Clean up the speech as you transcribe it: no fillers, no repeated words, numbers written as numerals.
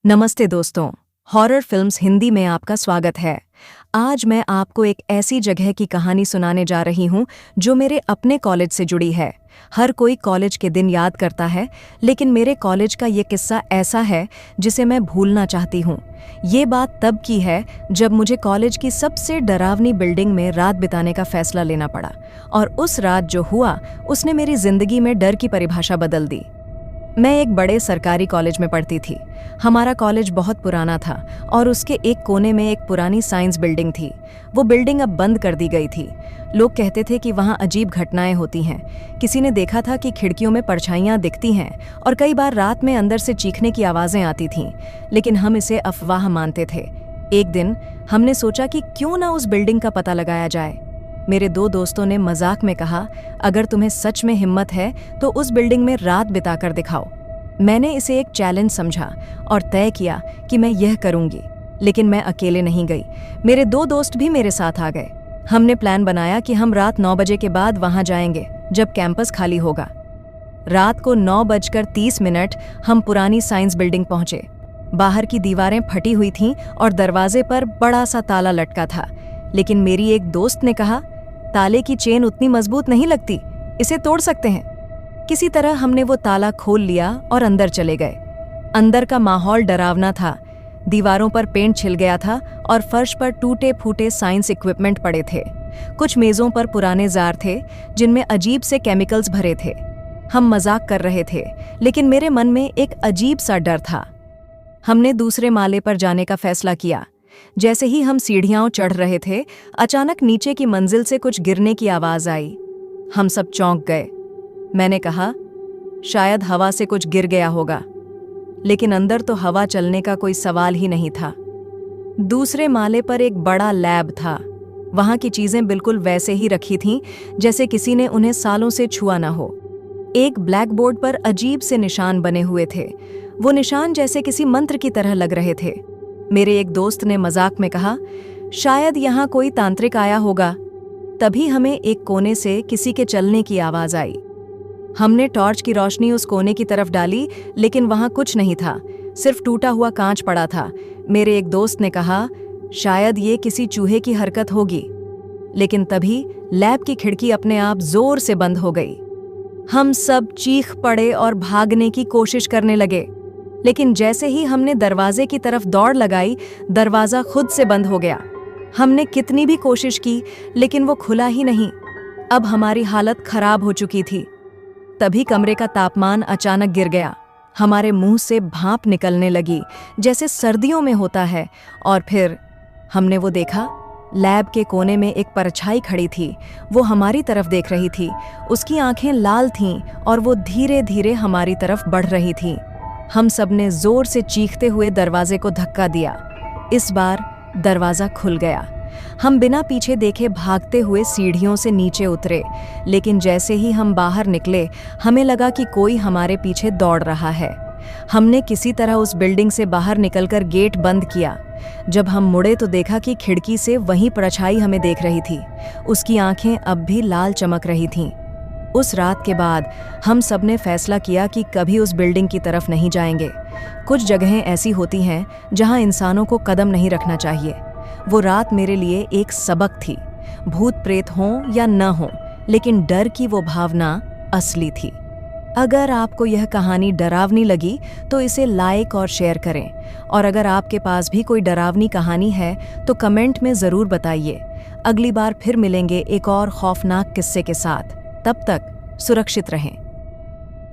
नमस्ते दोस्तों, horror films Hindi में आपका स्वागत है। आज मैं आपको एक ऐसी जगह की कहानी सुनाने जा रही हूं जो मेरे अपने कॉलेज से जुड़ी है। हर कोई कॉलेज के दिन याद करता है, लेकिन मेरे कॉलेज का ये किस्सा ऐसा है जिसे मैं भूलना चाहती हूं। ये बात तब की है जब मुझे कॉलेज की सबसे डरावनी बिल्डिंग में रात बिताने का फैसला लेना पड़ा, और उस रात जो हुआ उसने मेरी जिंदगी में डर की परिभाषा बदल दी। मैं एक बड़े सरकारी कॉलेज में पढ़ती थी। हमारा कॉलेज बहुत पुराना था और उसके एक कोने में एक पुरानी साइंस बिल्डिंग थी। वो बिल्डिंग अब बंद कर दी गई थी। लोग कहते थे कि वहाँ अजीब घटनाएं होती हैं। किसी ने देखा था कि खिड़कियों में परछाइयाँ दिखती हैं और कई बार रात में अंदर से चीखने की आवाज़ें आती थीं, लेकिन हम इसे अफवाह मानते थे। एक दिन हमने सोचा कि क्यों ना उस बिल्डिंग का पता लगाया जाए। मेरे दो दोस्तों ने मजाक में कहा, अगर तुम्हें सच में हिम्मत है तो उस बिल्डिंग में रात बिताकर दिखाओ। मैंने इसे एक चैलेंज समझा और तय किया कि मैं यह करूंगी। लेकिन मैं अकेले नहीं गई, मेरे दो दोस्त भी मेरे साथ आ गए। हमने प्लान बनाया कि हम रात 9 बजे के बाद वहां जाएंगे, जब कैंपस खाली होगा। रात को 9:30 हम पुरानी साइंस बिल्डिंग पहुंचे। बाहर की दीवारें फटी हुई थीं और दरवाजे पर बड़ा सा ताला लटका था। लेकिन मेरी एक दोस्त ने कहा, ताले की चेन उतनी मजबूत नहीं लगती, इसे तोड़ सकते हैं। किसी तरह हमने वो ताला खोल लिया और अंदर चले गए। अंदर का माहौल डरावना था। दीवारों पर पेंट छिल गया था और फर्श पर टूटे फूटे साइंस इक्विपमेंट पड़े थे। कुछ मेजों पर पुराने जार थे जिनमें अजीब से केमिकल्स भरे थे। हम मजाक कर रहे थे, लेकिन मेरे मन में एक अजीब सा डर था। हमने दूसरे माले पर जाने का फैसला किया। जैसे ही हम सीढ़ियां चढ़ रहे थे, अचानक नीचे की मंजिल से कुछ गिरने की आवाज आई। हम सब चौंक गए। मैंने कहा, शायद हवा से कुछ गिर गया होगा, लेकिन अंदर तो हवा चलने का कोई सवाल ही नहीं था। दूसरे माले पर एक बड़ा लैब था। वहां की चीजें बिल्कुल वैसे ही रखी थीं जैसे किसी ने उन्हें सालों से छुआ ना हो। एक ब्लैक बोर्ड पर अजीब से निशान बने हुए थे। वो निशान जैसे किसी मंत्र की तरह लग रहे थे। मेरे एक दोस्त ने मजाक में कहा, शायद यहाँ कोई तांत्रिक आया होगा। तभी हमें एक कोने से किसी के चलने की आवाज आई। हमने टॉर्च की रोशनी उस कोने की तरफ डाली, लेकिन वहां कुछ नहीं था, सिर्फ टूटा हुआ कांच पड़ा था। मेरे एक दोस्त ने कहा, शायद ये किसी चूहे की हरकत होगी। लेकिन तभी लैब की खिड़की अपने आप जोर से बंद हो गई। हम सब चीख पड़े और भागने की कोशिश करने लगे, लेकिन जैसे ही हमने दरवाजे की तरफ दौड़ लगाई, दरवाजा खुद से बंद हो गया। हमने कितनी भी कोशिश की, लेकिन वो खुला ही नहीं। अब हमारी हालत खराब हो चुकी थी। तभी कमरे का तापमान अचानक गिर गया। हमारे मुंह से भाप निकलने लगी, जैसे सर्दियों में होता है। और फिर हमने वो देखा, लैब के कोने में एक परछाई खड़ी थी। वो हमारी तरफ देख रही थी। उसकी आंखें लाल थीं और वो धीरे धीरे हमारी तरफ बढ़ रही थी। हम सबने जोर से चीखते हुए दरवाजे को धक्का दिया। इस बार दरवाजा खुल गया। हम बिना पीछे देखे भागते हुए सीढ़ियों से नीचे उतरे, लेकिन जैसे ही हम बाहर निकले, हमें लगा कि कोई हमारे पीछे दौड़ रहा है। हमने किसी तरह उस बिल्डिंग से बाहर निकलकर गेट बंद किया। जब हम मुड़े तो देखा कि खिड़की से वही परछाई हमें देख रही थी। उसकी आंखें अब भी लाल चमक रही थीं। उस रात के बाद हम सबने फैसला किया कि कभी उस बिल्डिंग की तरफ नहीं जाएंगे। कुछ जगहें ऐसी होती हैं जहां इंसानों को कदम नहीं रखना चाहिए। वो रात मेरे लिए एक सबक थी। भूत प्रेत हों या न हों, लेकिन डर की वो भावना असली थी। अगर आपको यह कहानी डरावनी लगी तो इसे लाइक और शेयर करें, और अगर आपके पास भी कोई डरावनी कहानी है तो कमेंट में ज़रूर बताइए। अगली बार फिर मिलेंगे एक और खौफनाक किस्से के साथ। तब तक सुरक्षित रहें।